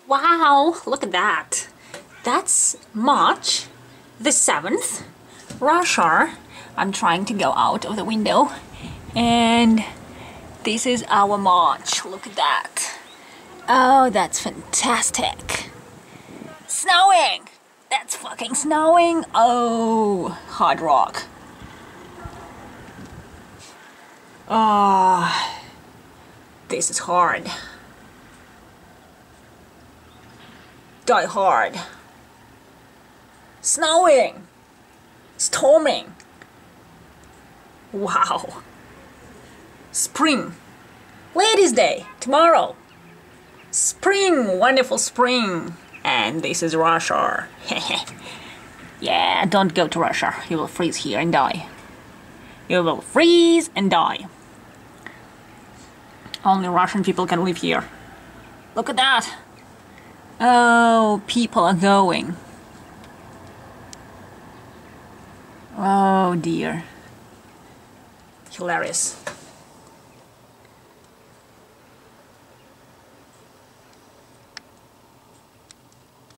Wow, look at that. That's March the 7th, Russia. I'm trying to go out of the window. And this is our March. Look at that. Oh, that's fantastic. Snowing! That's fucking snowing. Oh, hard rock. Ah, this is hard. Die hard. Snowing. Storming. Wow. Spring. Ladies' Day tomorrow. Spring, wonderful spring. And this is Russia. Yeah, don't go to Russia. You will freeze here and die. You will freeze and die. Only Russian people can live here. Look at that. Oh, people are going. Oh dear. Hilarious.